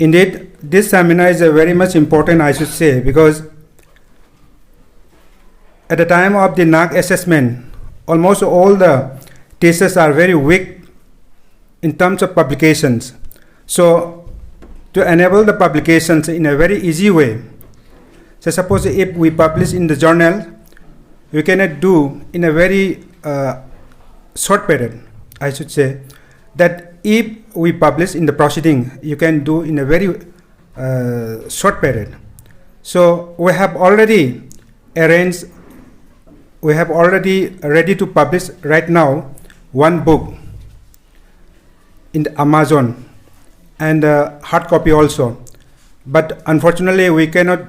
Indeed, this seminar is very much important, I should say, because at the time of the NAAC assessment, almost all the teachers are very weak in terms of publications. So to enable the publications in a very easy way, so suppose if we publish in the journal, we cannot do in a very short period, I should say, that if we publish in the proceeding, you can do in a very short period. So we have already arranged, we have already ready to publish right now one book in the Amazon and hard copy also. But unfortunately, we cannot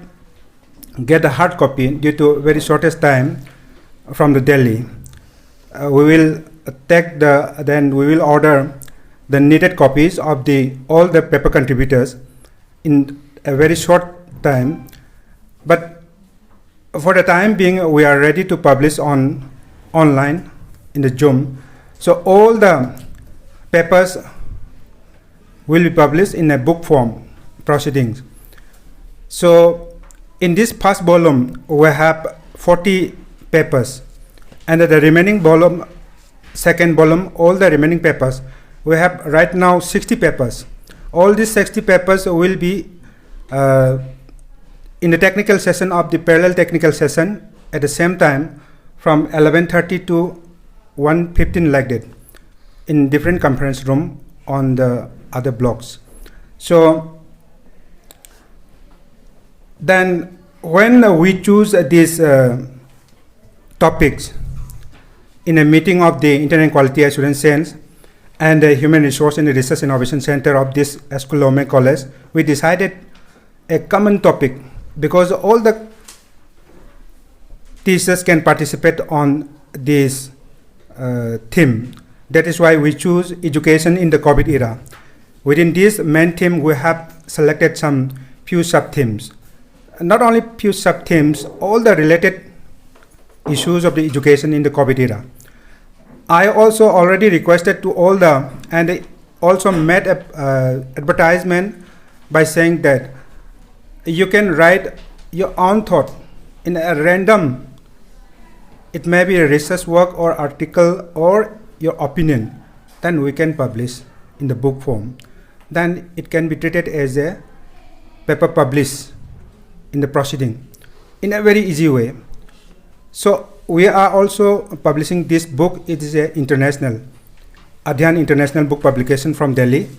get a hard copy due to very shortest time from the Delhi. We will take then we will order the needed copies of all the paper contributors in a very short time. But for the time being, we are ready to publish online in the Zoom. So all the papers will be published in a book form proceedings. So in this first volume, we have 40 papers, and the remaining volume, second volume, all the remaining papers, we have right now 60 papers. All these 60 papers will be in the technical session of the parallel technical session at the same time from 11:30 to 1:15 like that in different conference room on the other blocks. So then when we choose these topics in a meeting of the Internet Quality Assurance Science and the Human Resource and Research Innovation Center of this Escuela College, we decided a common topic because all the teachers can participate on this theme. That is why we choose education in the COVID era. Within this main theme, we have selected some few sub-themes. Not only few sub-themes, all the related issues of the education in the COVID era. I also already requested to all and also made a advertisement by saying that you can write your own thought in a random, it may be a research work or article or your opinion, then we can publish in the book form. Then it can be treated as a paper published in the proceeding in a very easy way. So we are also publishing this book. It is an international, Adhyan International Book Publication from Delhi.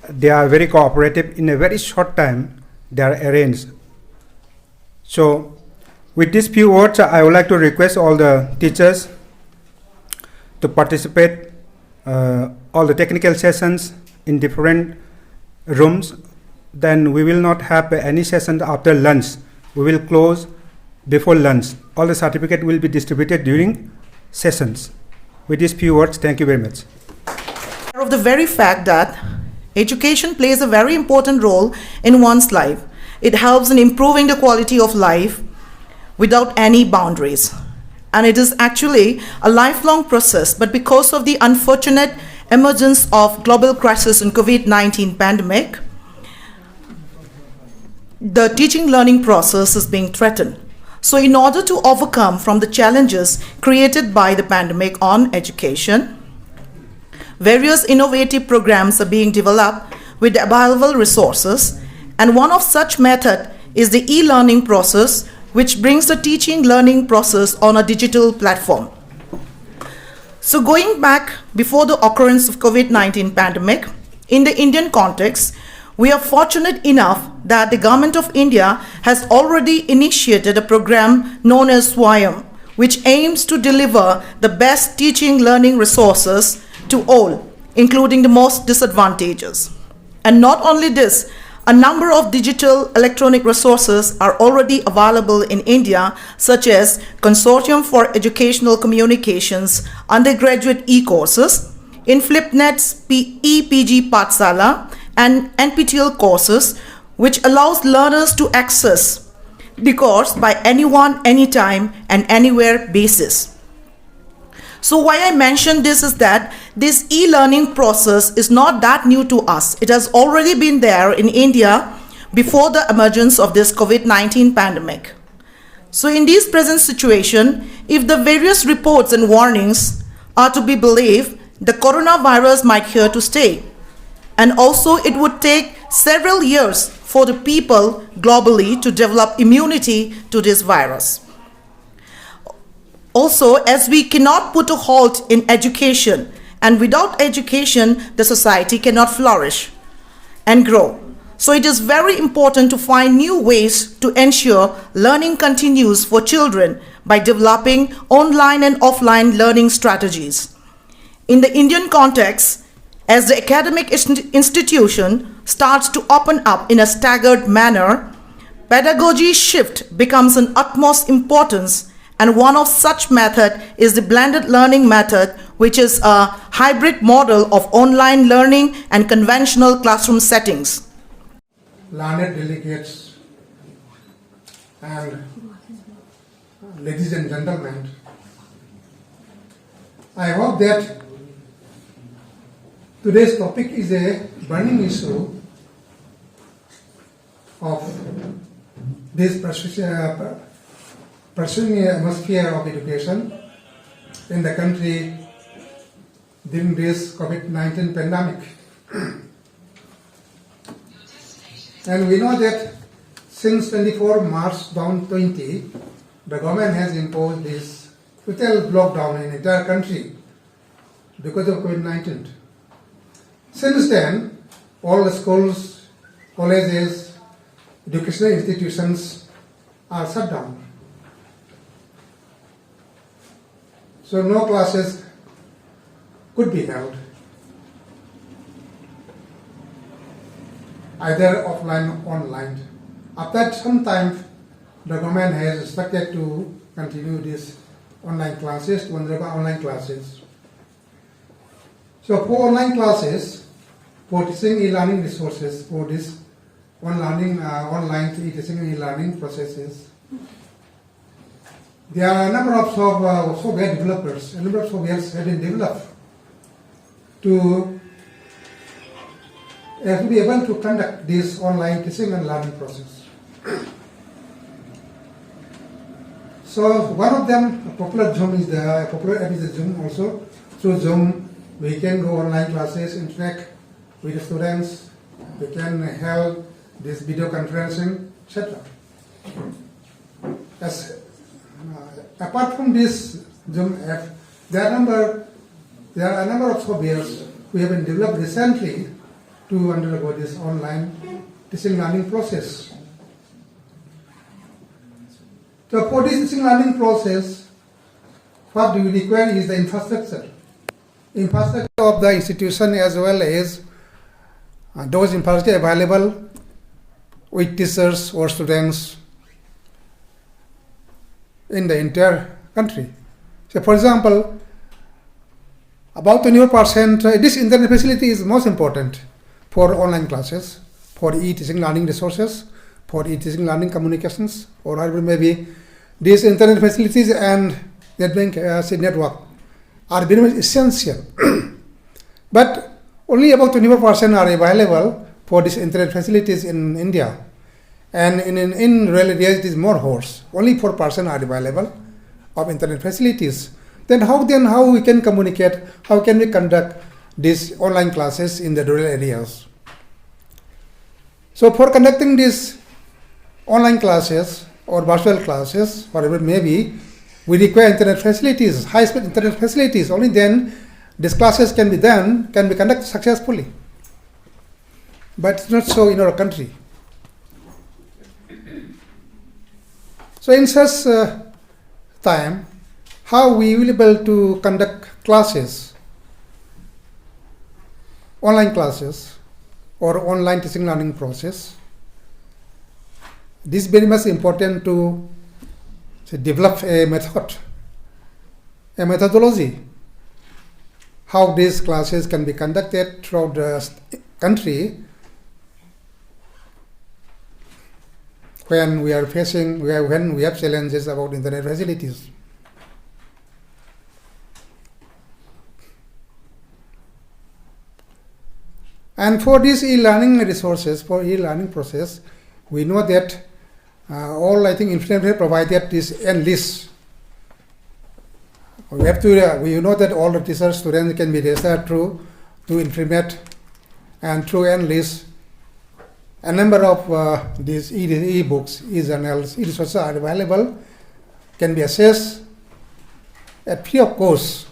They are very cooperative. In a very short time, they are arranged. So with these few words, I would like to request all the teachers to participate all the technical sessions in different rooms. Then we will not have any session after lunch. We will close before lunch. All the certificate will be distributed during sessions. With these few words, thank you very much. Of the very fact that education plays a very important role in one's life. It helps in improving the quality of life without any boundaries. And it is actually a lifelong process, but because of the unfortunate emergence of global crisis in COVID-19 pandemic, the teaching learning process is being threatened. So in order to overcome from the challenges created by the pandemic on education, various innovative programs are being developed with available resources, and one of such method is the e-learning process, which brings the teaching learning process on a digital platform. So going back before the occurrence of COVID-19 pandemic, in the Indian context, we are fortunate enough that the Government of India has already initiated a program known as SWAYAM, which aims to deliver the best teaching learning resources to all, including the most disadvantaged. And not only this, a number of digital electronic resources are already available in India, such as Consortium for Educational Communications undergraduate e-courses, InFlipNet's ePG Pathsala, and NPTEL courses, which allows learners to access the course by anyone, anytime, and anywhere basis. So why I mentioned this is that this e-learning process is not that new to us. It has already been there in India before the emergence of this COVID-19 pandemic. So in this present situation, if the various reports and warnings are to be believed, the coronavirus might here to stay. And also it would take several years for the people globally to develop immunity to this virus. Also, as we cannot put a halt in education, and without education, the society cannot flourish and grow. So it is very important to find new ways to ensure learning continues for children by developing online and offline learning strategies. In the Indian context, as the academic institution starts to open up in a staggered manner, pedagogy shift becomes an utmost importance, and one of such method is the blended learning method, which is a hybrid model of online learning and conventional classroom settings. Learned delegates and ladies and gentlemen, I hope that today's topic is a burning issue of this pursuing atmosphere of education in the country during this COVID-19 pandemic. And we know that since 24 March 2020, the government has imposed this total lockdown in the entire country because of COVID-19. Since then, all the schools, colleges, educational institutions are shut down. So no classes could be held, either offline or online. After some time, the government has expected to continue these online classes, to undergo online classes. So for online classes, for teaching e-learning resources, for this online teaching and e-learning processes, there are a number of software developers, a number of softwares have been developed to be able to conduct this online teaching and learning process. So one of them, a popular Zoom is the popular app is the Zoom also. Through Zoom, we can go online classes, interact with the students, we can hold this video conferencing, etc. Apart from this Zoom app, there are a number of softwares we have been developed recently to undergo this online teaching learning process. So for this teaching learning process, what we require is the infrastructure. Infrastructure of the institution as well as those infrastructure available with teachers or students in the entire country. So for example, about 20%, this internet facility is most important for online classes, for e-teaching learning resources, for e-teaching learning communications, or however maybe these internet facilities and network are very much essential. But only about 24% are available for these internet facilities in India. And in rural areas it is more hoarse. Only 4% are available of internet facilities. Then how we can communicate, how can we conduct these online classes in the rural areas? So for conducting these online classes or virtual classes, whatever it may be, we require internet facilities, high-speed internet facilities. Only then these classes can be conducted successfully. But it's not so in our country. So in such time, how we will be able to conduct classes, online classes, or online teaching learning process? This is very much important to develop a method, a methodology, how these classes can be conducted throughout the country when we have challenges about internet facilities. And for these e-learning resources, for e-learning process, we know that all I think internet have provided this N-list. We have to. We know that all the teachers, students can be registered through internet and through N-list. A number of these e-books, e-journals, e-resources are available, can be accessed at free of cost.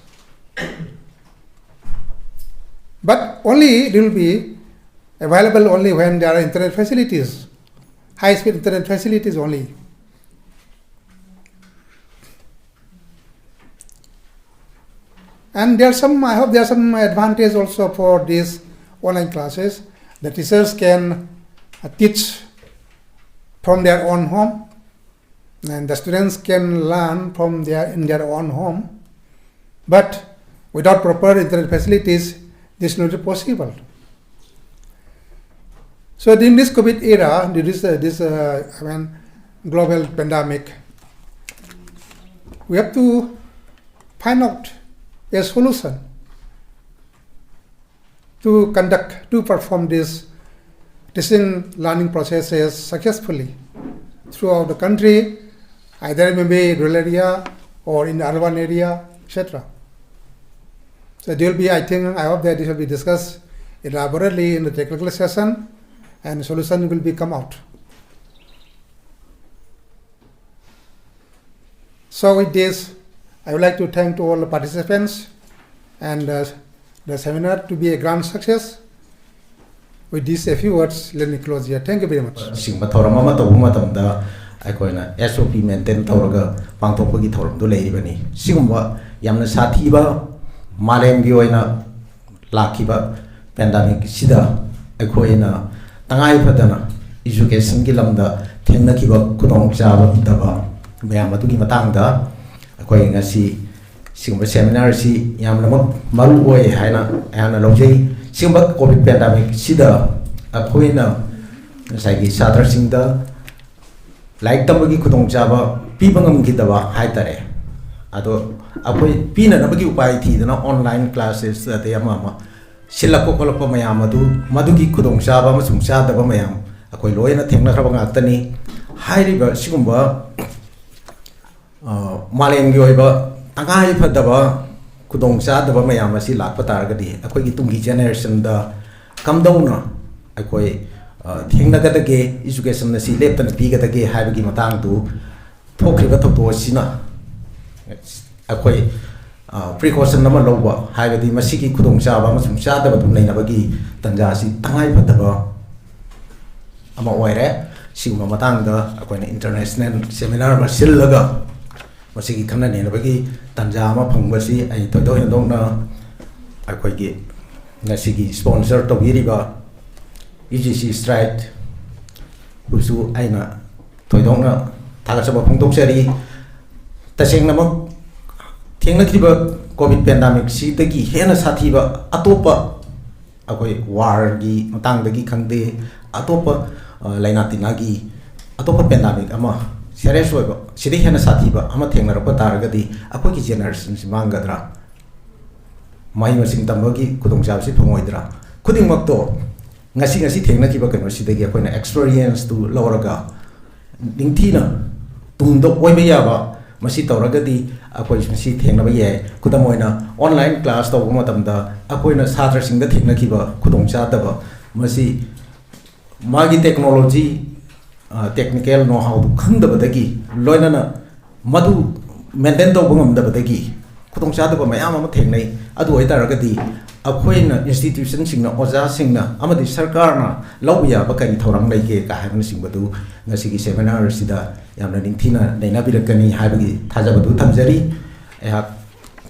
But only it will be available only when there are internet facilities, high-speed internet facilities only. And there are some, I hope there are some advantage also for these online classes. The teachers can teach from their own home, and the students can learn from in their own home. But without proper internet facilities, this is not possible. So in this COVID era, this global pandemic, we have to find out a solution to perform this teaching learning processes successfully throughout the country, either maybe rural area or in the urban area, etc. So there will be, I hope that this will be discussed elaborately in the technical session, and solution will be come out. So with this, I would like to thank to all the participants and the seminar to be a grand success. With these a few words, let me close here. Thank you very much. SOP maintain Toraga, Pangtopogi Torum, do Lady Singumba, Yamna Satiba, Malem Gioina, Lakiba, Pandemic Sida, Equina, Tangai Padana, Education Gilamda, Tenakiba, Kudong Java, Dava, Mayamatuki Matanga, Aquaing si Singba seminar si Yamna Maruboy, Hana, Anna Loje, Simba COVID pandemic Sida, Aquina, Sagi Satar Singda. Like Tamagi Kudong Java, Pibangam Gitava, Haitare. Ado, Apo Pina Nabagi Upaiti, the online classes that they are Mama. Silako Mayamadu, Madugi Kudong Java, Masum Sada Bamayam, Aquiloina Tenakabangatani, High River, Sigumba, Malang Yoiba, Tangai Padava, Kudong Sada Bamayama, Silak Patargadi, Aquitungi generation, the Kamdona, Aquay. Thingnagadage education si leptan pigadage haibagi matang tu thokriba thokto sina akoi precaution nama loba haibadi masigi khudong chaba masum chadaba dum leinabagi tanja si tangai phadaba ama oire siguma matang da akoi international seminar ma sillaga masigi khanna nenabagi tanja ma phangbasi ai toido hendongna akoi gi nasigi sponsor to biriba UGC Stride, Usu Aina, Toidona, Tagasaba Pungtoksari, Tasing Namok, Tingakiba, COVID pandemic, see the Gi, Hena Sativa, Atopa, Akoi, Wargi, Matangagi Kande, Atopa, Lainatinagi, Atopa pandemic, Ama, Sereswa, Sidi Hena Sativa, Amatina Patargadi, Akoki generation, Mangadra, Mahima Sing Tamagi, Kudong Jabsi Pomoidra, Kuding Makto. Ngasi thengna kiba kano sidagi akoina experience tu loraga ningthina tungdo oibe yaba masi tawragadi akoi masi thengna ba ye kudamoina online class to matamda akoina chhatra singda thengna kiba khudong cha daba masi magi technology technical know how khangdaba dagi loinana madu maintain to bangam daba dagi khudong cha daba mayam ama thengnai adu oitaragadi Akoina institution singna oja singna amadi sarkarna lawya bakai thorang laike ka haibna singbadu ngasigi seminar sida yamna ningthina naina birakani haibagi thajabadu thamjari ehak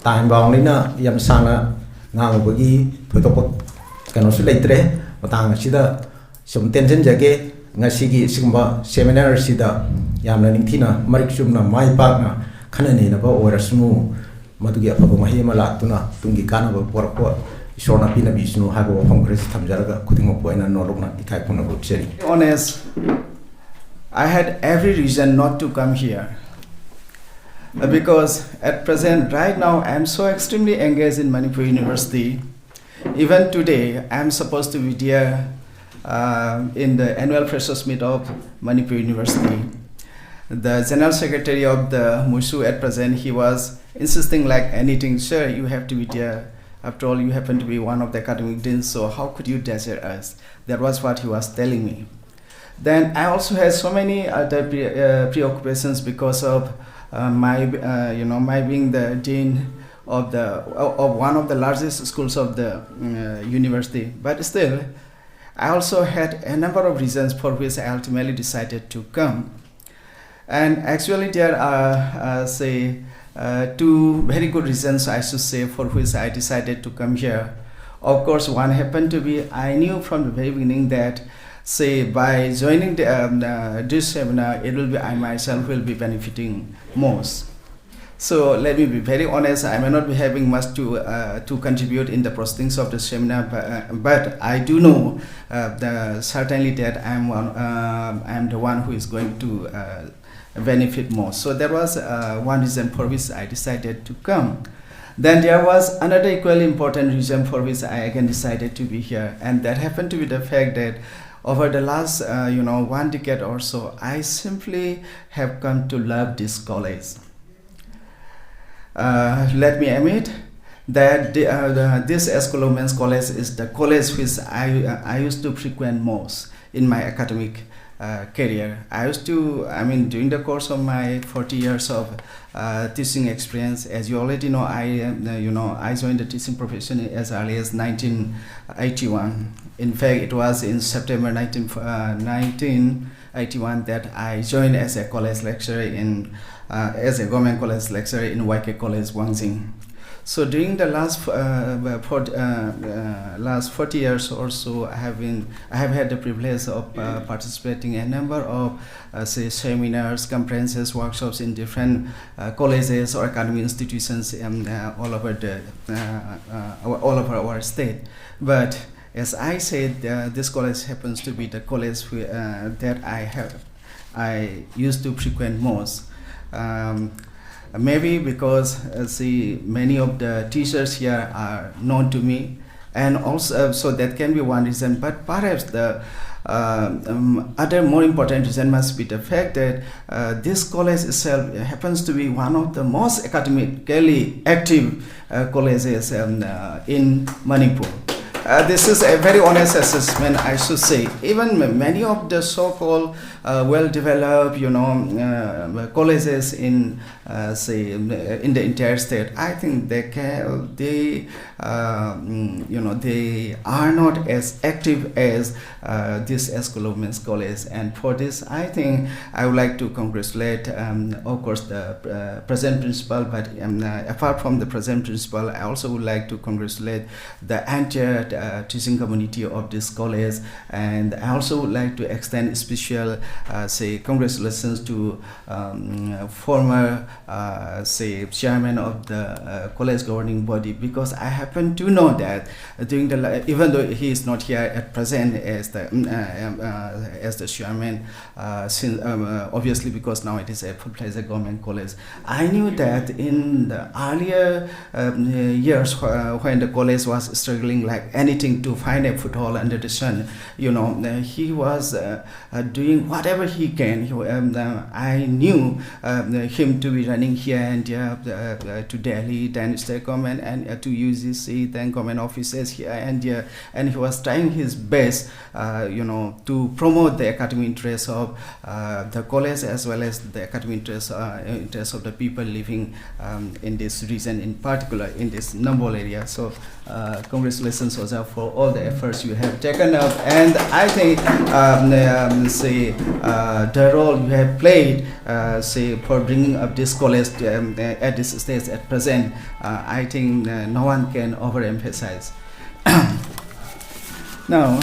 time baunglina yam sangna ngangubagi thoitop kano su leitre matang sida sum tension jage ngasigi singba seminar sida yamna ningthina marik sumna mai pakna khanane na ba orasnu madugi afaba mahima latuna tungi kana ba porpo Shona Pina Vishnu have a Congress Tamjaraga, Kutingo Poina, Norona, Ikaipuna Butcheri. Honest, I had every reason not to come here because at present, right now, I am so extremely engaged in Manipur University Even today, I'm supposed to be there in the annual freshers meet of Manipur University. The General Secretary of the MUSU at present, he was insisting like anything, sir, you have to be there. After all, you happen to be one of the academic deans, so how could you desert us? That was what he was telling me. Then I also had so many other preoccupations because of my being the dean of one of the largest schools of the university. But still, I also had a number of reasons for which I ultimately decided to come. And actually, there are two very good reasons, I should say, for which I decided to come here. Of course, one happened to be I knew from the very beginning that, by joining this seminar, it will be I myself will be benefiting most. So let me be very honest, I may not be having much to contribute in the proceedings of the seminar, but I do know certainly that I'm the one who is going to benefit most. So that was one reason for which I decided to come. Then there was another equally important reason for which I again decided to be here, and that happened to be the fact that over the last 1 decade or so, I simply have come to love this college. Let me admit that this School of Men's College is the college which I used to frequent most in my academic career. During the course of my 40 years of teaching experience, as you already know, I joined the teaching profession as early as 1981. In fact, it was in September 1981 that I joined as a college lecturer as a government college lecturer in YK College, Wangjing. So during the last 40 years or so, I have had the privilege of participating in a number of seminars, conferences, workshops in different colleges or academic institutions all over our state. But as I said, this college happens to be the college that I used to frequent most. Maybe because many of the teachers here are known to me, and also so that can be one reason. But perhaps the other more important reason must be the fact that this college itself happens to be one of the most academically active colleges in Manipur. This is a very honest assessment, I should say. Even many of the so-called well-developed, colleges in the entire state, I think they are not as active as this School of Men's College. And for this, I think I would like to congratulate, of course, the present principal. But apart from the present principal, I also would like to congratulate the entire teaching community of this college, and I also would like to extend special congratulations to former chairman of the college governing body, because I happen to know that during even though he is not here at present as the chairman, since obviously because now it is a full-fledged government college, I knew that in the earlier years when the college was struggling like anything to find a foothold under the sun, he was doing whatever he can. I knew him to be running here and there to Delhi, then state government, and to UGC, then government offices here and there, and he was trying his best, to promote the academic interests of the college as well as the academic interests of the people living in this region, in particular in this Nambol area. So congratulations also for all the efforts you have taken up, and I think the role you have played for bringing up this college at this stage at present, I think no one can overemphasize. Now,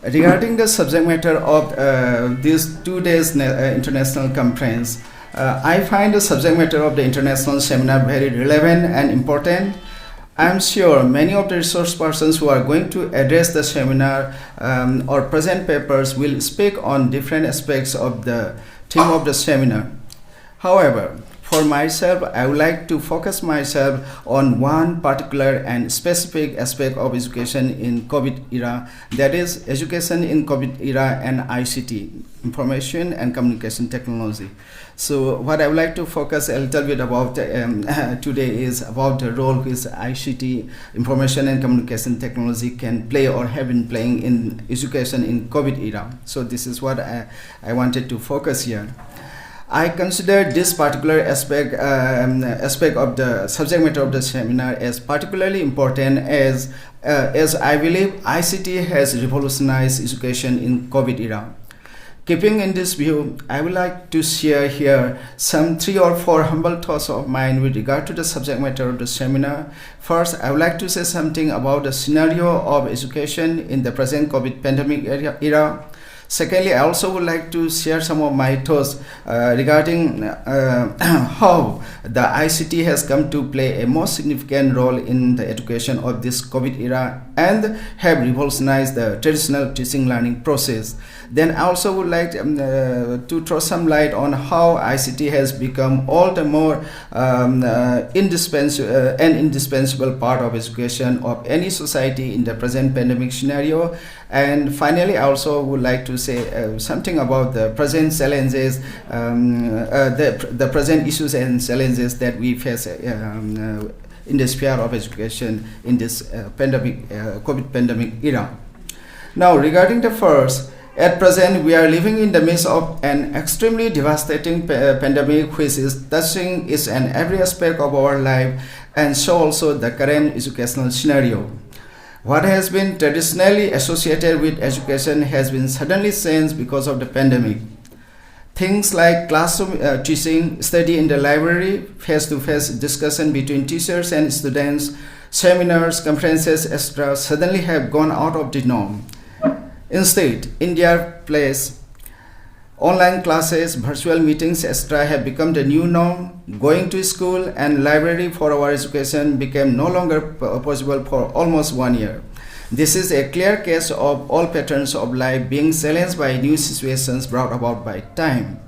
regarding the subject matter of this 2 days international conference, I find the subject matter of the international seminar very relevant and important. I'm sure many of the resource persons who are going to address the seminar or present papers will speak on different aspects of the theme of the seminar. However, For myself, I would like to focus myself on one particular and specific aspect of education in COVID era, that is education in COVID era and ICT, information and communication technology. So what I would like to focus a little bit about today is about the role which ICT, information and communication technology can play or have been playing in education in COVID era. So this is what I wanted to focus here. I consider this particular aspect of the subject matter of the seminar as particularly important as I believe ICT has revolutionized education in COVID era. Keeping in this view, I would like to share here some 3 or 4 humble thoughts of mine with regard to the subject matter of the seminar. First, I would like to say something about the scenario of education in the present COVID pandemic era. Secondly, I also would like to share some of my thoughts regarding how the ICT has come to play a more significant role in the education of this COVID era and have revolutionized the traditional teaching learning process. Then I also would like to throw some light on how ICT has become all the more indispensable part of education of any society in the present pandemic scenario. And finally, I also would like to say something about the present challenges, the present issues and challenges that we face in the sphere of education in this COVID pandemic era. Now, regarding the first, at present, we are living in the midst of an extremely devastating pandemic which is touching each and every aspect of our life, and so also the current educational scenario. What has been traditionally associated with education has been suddenly changed because of the pandemic. Things like classroom teaching, study in the library, face-to-face discussion between teachers and students, seminars, conferences, etc. suddenly have gone out of the norm. Instead, in their place, online classes, virtual meetings, etc. have become the new norm. Going to school and library for our education became no longer possible for almost 1 year. This is a clear case of all patterns of life being challenged by new situations brought about by time.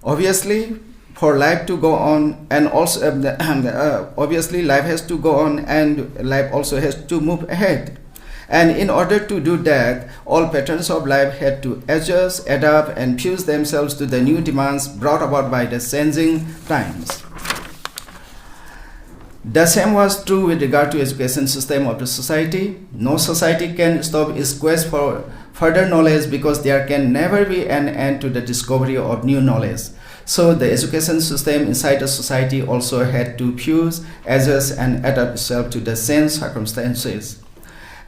Obviously, for life to go on, and also obviously life has to go on, and life also has to move ahead. And in order to do that, all patterns of life had to adjust, adapt, and fuse themselves to the new demands brought about by the changing times. The same was true with regard to education system of the society. No society can stop its quest for further knowledge because there can never be an end to the discovery of new knowledge. So the education system inside the society also had to fuse, adjust, and adapt itself to the same circumstances.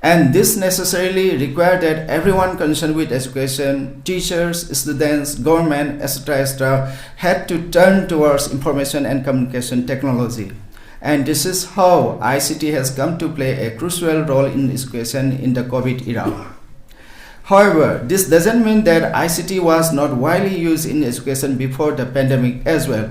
And this necessarily required that everyone concerned with education, teachers, students, government, etc., had to turn towards information and communication technology. And this is how ICT has come to play a crucial role in education in the COVID era. However, this doesn't mean that ICT was not widely used in education before the pandemic as well.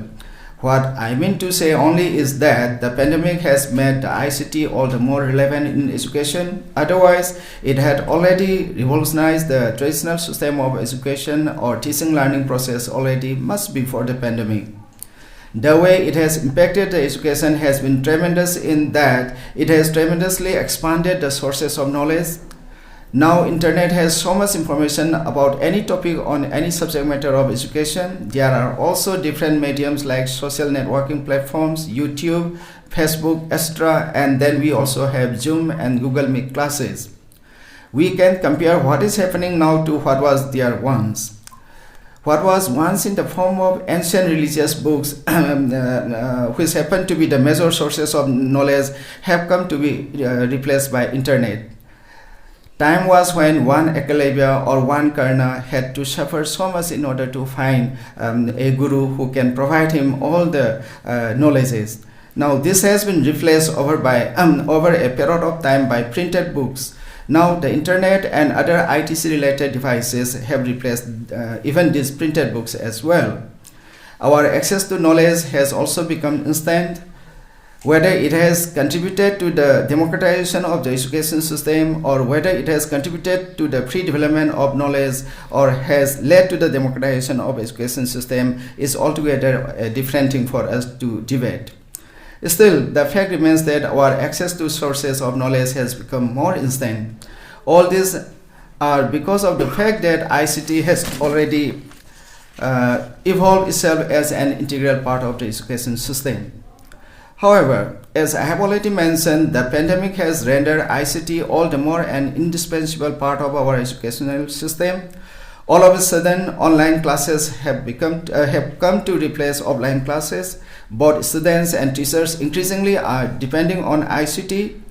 What I mean to say only is that the pandemic has made the ICT all the more relevant in education. Otherwise, it had already revolutionized the traditional system of education or teaching learning process already much before the pandemic. The way it has impacted the education has been tremendous in that it has tremendously expanded the sources of knowledge. Now internet has so much information about any topic on any subject matter of education. There are also different mediums like social networking platforms, YouTube, Facebook, etc. And then we also have Zoom and Google Meet classes. We can compare what is happening now to what was there once. What was once in the form of ancient religious books, which happen to be the major sources of knowledge, have come to be replaced by internet. Time was when one Eklavya or one Karna had to suffer so much in order to find a guru who can provide him all the knowledges. Now this has been replaced over a period of time by printed books. Now the internet and other ITC related devices have replaced even these printed books as well. Our access to knowledge has also become instant. whether it has contributed to the democratization of the education system, or whether it has contributed to the pre-development of knowledge, or has led to the democratization of education system, is altogether a different thing for us to debate. Still, the fact remains that our access to sources of knowledge has become more instant. All these are because of the fact that ICT has already evolved itself as an integral part of the education system. However, as I have already mentioned, the pandemic has rendered ICT all the more an indispensable part of our educational system. All of a sudden, online classes have come to replace offline classes. Both students and teachers increasingly are depending on ICT.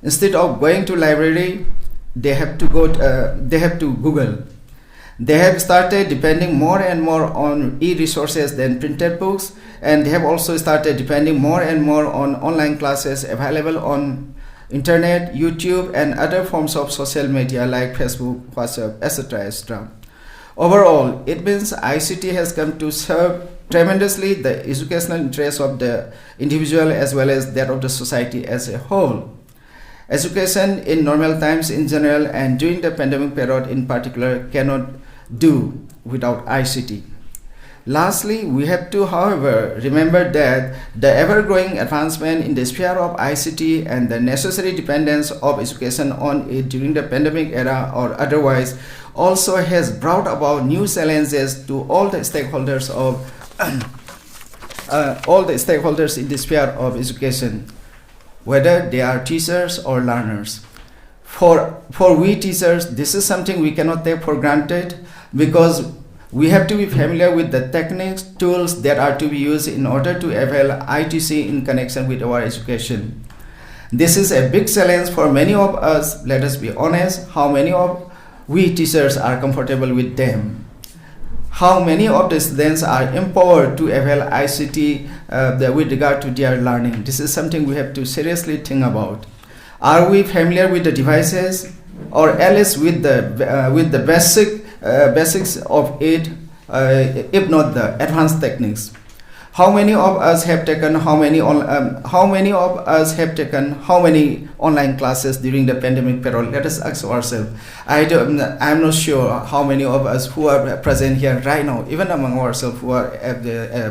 Instead of going to library, they have to Google. They have started depending more and more on e-resources than printed books, and they have also started depending more and more on online classes available on internet, YouTube, and other forms of social media like Facebook, WhatsApp, etc., etc. Overall, it means ICT has come to serve tremendously the educational interests of the individual as well as that of the society as a whole. Education in normal times in general and during the pandemic period in particular cannot do without ICT. Lastly, we have to, however, remember that the ever-growing advancement in the sphere of ICT and the necessary dependence of education on it during the pandemic era or otherwise also has brought about new challenges to all the stakeholders in the sphere of education, whether they are teachers or learners. For we teachers, this is something we cannot take for granted, because we have to be familiar with the techniques, tools that are to be used in order to avail ITC in connection with our education. This is a big challenge for many of us. Let us be honest, how many of we teachers are comfortable with them? How many of the students are empowered to avail ICT with regard to their learning? This is something we have to seriously think about. Are we familiar with the devices, or at least with the basics of it, if not the advanced techniques? How many of us have taken how many online classes during the pandemic period? Let us ask ourselves. I'm not sure how many of us who are present here right now, even among ourselves who are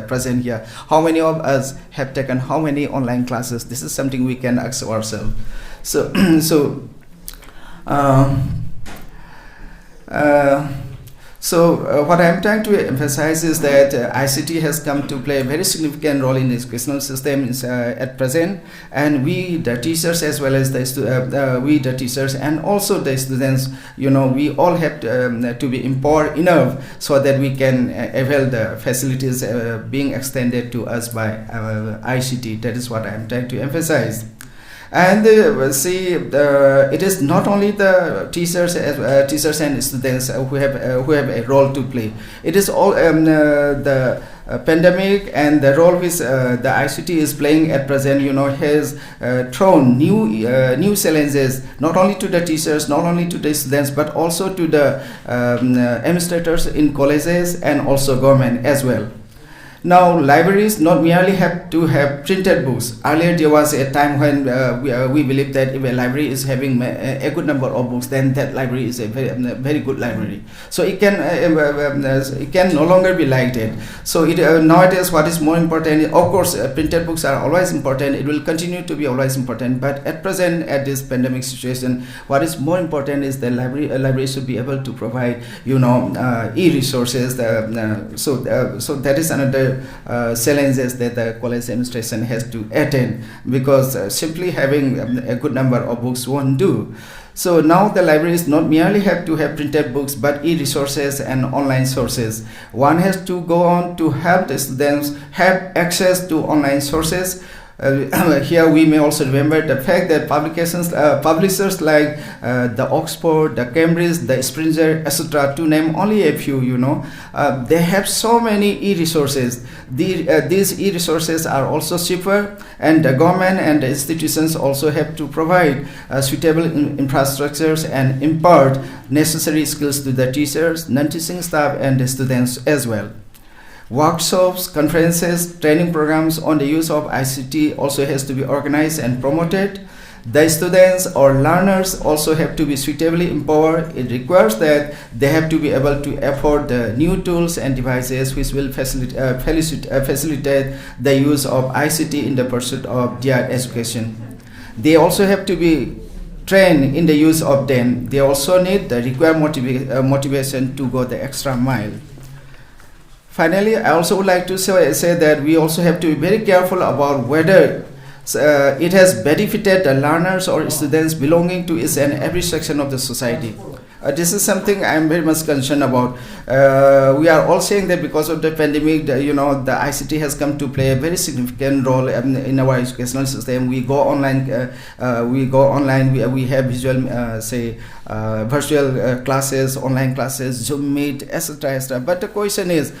present here, how many of us have taken how many online classes? This is something we can ask ourselves. So what I'm trying to emphasize is that ICT has come to play a very significant role in the educational system at present, and we the teachers as well as we the teachers and also the students, we all have to be empowered enough so that we can avail the facilities being extended to us by ICT. That is what I'm trying to emphasize. And it is not only the teachers and students who have a role to play. It is all the pandemic and the role which the ICT is playing at present, has thrown new challenges not only to the teachers, not only to the students, but also to the administrators in colleges and also government as well. Now, libraries not merely have to have printed books. Earlier, there was a time when we believed that if a library is having a good number of books, then that library is a very good library. So it can no longer be like that. So nowadays, what is more important? Of course, printed books are always important. It will continue to be always important. But at present, at this pandemic situation, what is more important is the library should be able to provide, e-resources. So that is another challenges that the college administration has to attend, because simply having a good number of books won't do. So now the libraries not merely have to have printed books, but e-resources and online sources. One has to go on to help the students have access to online sources. Here we may also remember the fact that publishers like the Oxford, the Cambridge, the Springer, etc., to name only a few, they have so many e-resources. These e-resources are also cheaper, and the government and the institutions also have to provide suitable infrastructures and impart necessary skills to the teachers, non-teaching staff, and the students as well. Workshops, conferences, training programs on the use of ICT also has to be organized and promoted. The students or learners also have to be suitably empowered. It requires that they have to be able to afford the new tools and devices which will facilitate the use of ICT in the pursuit of their education. They also have to be trained in the use of them. They also need the required motivation to go the extra mile. Finally, I also would like to say that we also have to be very careful about whether it has benefited the learners or students belonging to each and every section of the society. This is something I am very much concerned about. We are all saying that because of the pandemic, the ICT has come to play a very significant role in our educational system. We go online. We have visual, virtual classes, online classes, Zoom Meet, etc., etc. But the question is,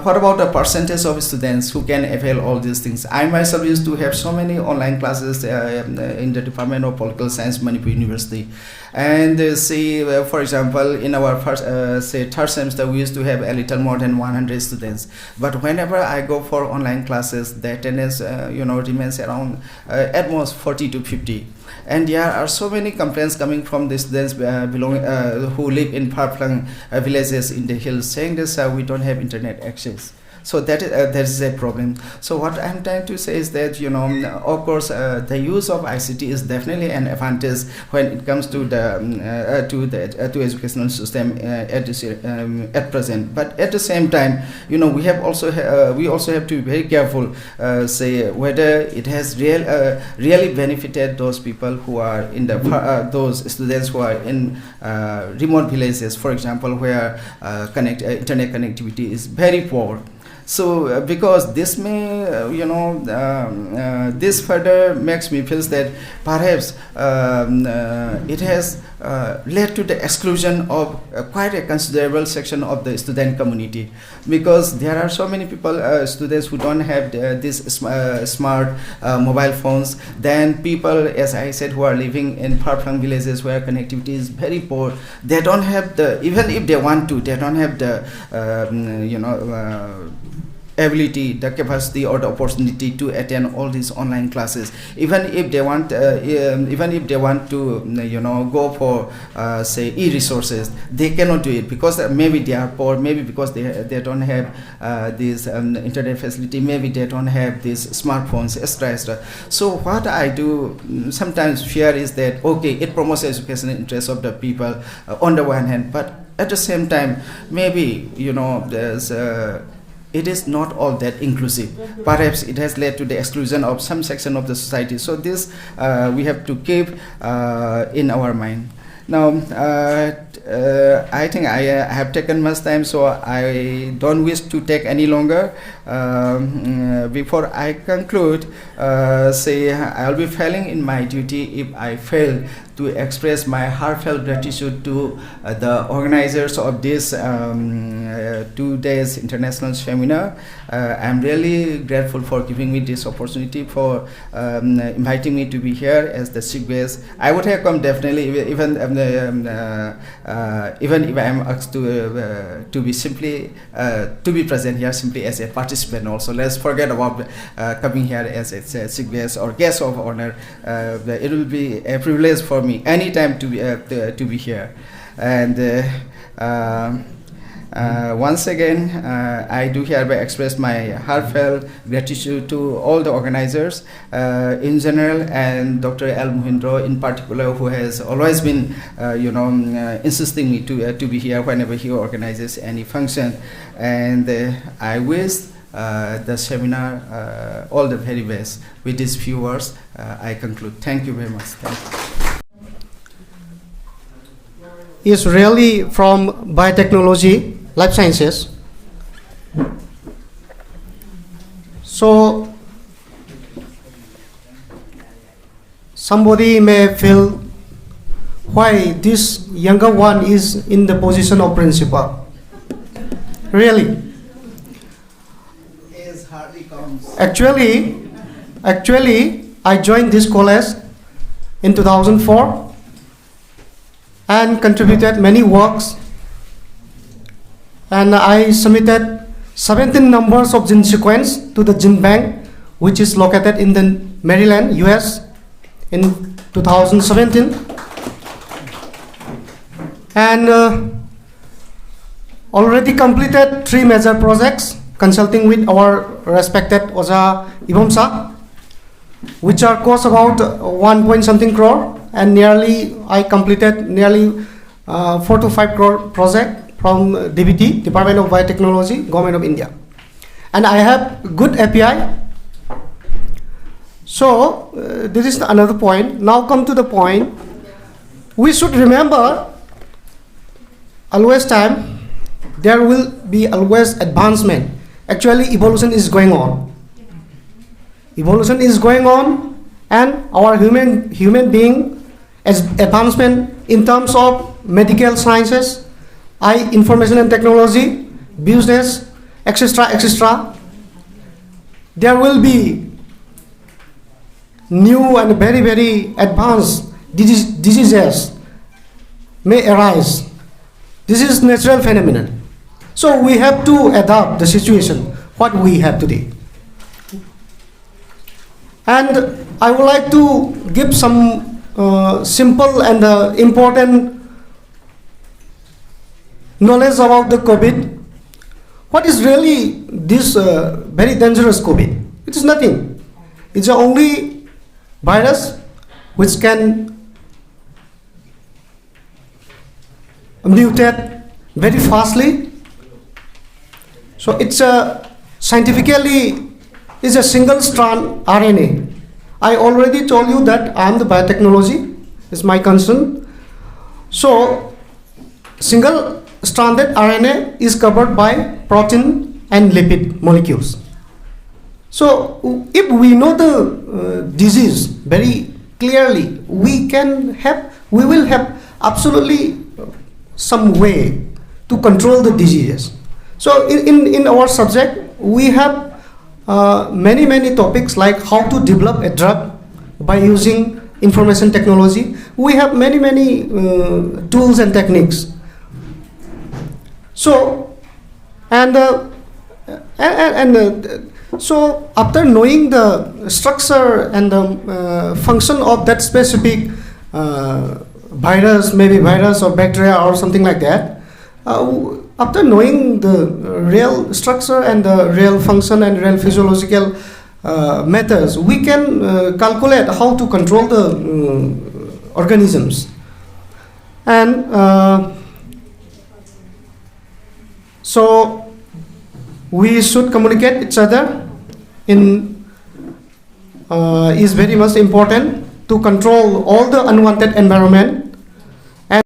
what about the percentage of students who can avail all these things? I myself used to have so many online classes in the Department of Political Science, Manipur University. And for example, in our first, third semester, we used to have a little more than 100 students. But whenever I go for online classes, the attendance, remains around at most 40 to 50. And there are so many complaints coming from the students who live in far-flung villages in the hills, saying this we don't have internet access. So that is a problem. So what I'm trying to say is that of course the use of ICT is definitely an advantage when it comes to the to educational system at present. But at the same time, we also have to be very careful, whether it has really benefited those people who are in the those students who are in remote villages, for example, where internet connectivity is very poor. So because this may, this further makes me feel that perhaps it has led to the exclusion of quite a considerable section of the student community, because there are so many people, students who don't have these smart mobile phones. Then people, as I said, who are living in far-flung villages where connectivity is very poor, they don't have even if they want to, they don't have the ability, the capacity, or the opportunity to attend all these online classes. Even if they want, to, go for, e-resources, they cannot do it because maybe they are poor, maybe because they don't have this internet facility, maybe they don't have these smartphones, etc., etc. So what I do sometimes fear is that it promotes the educational interests of the people on the one hand, but at the same time, maybe there's it is not all that inclusive. Perhaps it has led to the exclusion of some section of the society. So this we have to keep in our mind. Now, I think I have taken much time, so I don't wish to take any longer. Before I conclude, I'll be failing in my duty if I fail to express my heartfelt gratitude to the organizers of this 2 days international seminar. I'm really grateful for giving me this opportunity, for inviting me to be here as the chief guest. I would have come definitely, even if I am asked to be simply to be present here simply as a participant. Also, let's forget about coming here as a chief guest or guest of honor. It will be a privilege for me anytime to be here. And once again, I do hereby express my heartfelt gratitude to all the organizers in general, and Dr. L. Mohindra in particular, who has always been, insisting me to be here whenever he organizes any function. And I wish the seminar all the very best. With these few words, I conclude. Thank you very much. Thank you. Is really from biotechnology, life sciences. So somebody may feel why this younger one is in the position of principal. Really? Actually, I joined this college in 2004 and contributed many works and I submitted 17 numbers of gene sequence to the gene bank, which is located in the Maryland, US, in 2017. And already completed 3 major projects consulting with our respected Oja Ibomsa, which are cost about 1 point something crore, and I completed nearly 4 to 5 crore project from DBT, Department of Biotechnology, Government of India. And I have good API. So this is another point. Now come to the point. We should remember always time there will be always advancement. Actually, evolution is going on. Evolution is going on, and our human being as advancement in terms of medical sciences, information and technology, business, etc., etc. There will be new and very, very advanced diseases may arise. This is natural phenomenon. So we have to adapt the situation what we have today. And I would like to give some simple and important knowledge about the COVID. What is really this very dangerous COVID? It is nothing. It's the only virus which can mutate very fastly. So it's scientifically is a single strand RNA. I already told you that I am the biotechnology is my concern. So single stranded RNA is covered by protein and lipid molecules. So if we know the disease very clearly, we will have absolutely some way to control the diseases. So in our subject, we have many topics like how to develop a drug by using information technology. We have many tools and techniques. So so after knowing the structure and the function of that specific virus, maybe virus or bacteria or something like that, after knowing the real structure and the real function and real physiological methods, we can calculate how to control the organisms. And so we should communicate each other is very much important to control all the unwanted environment. And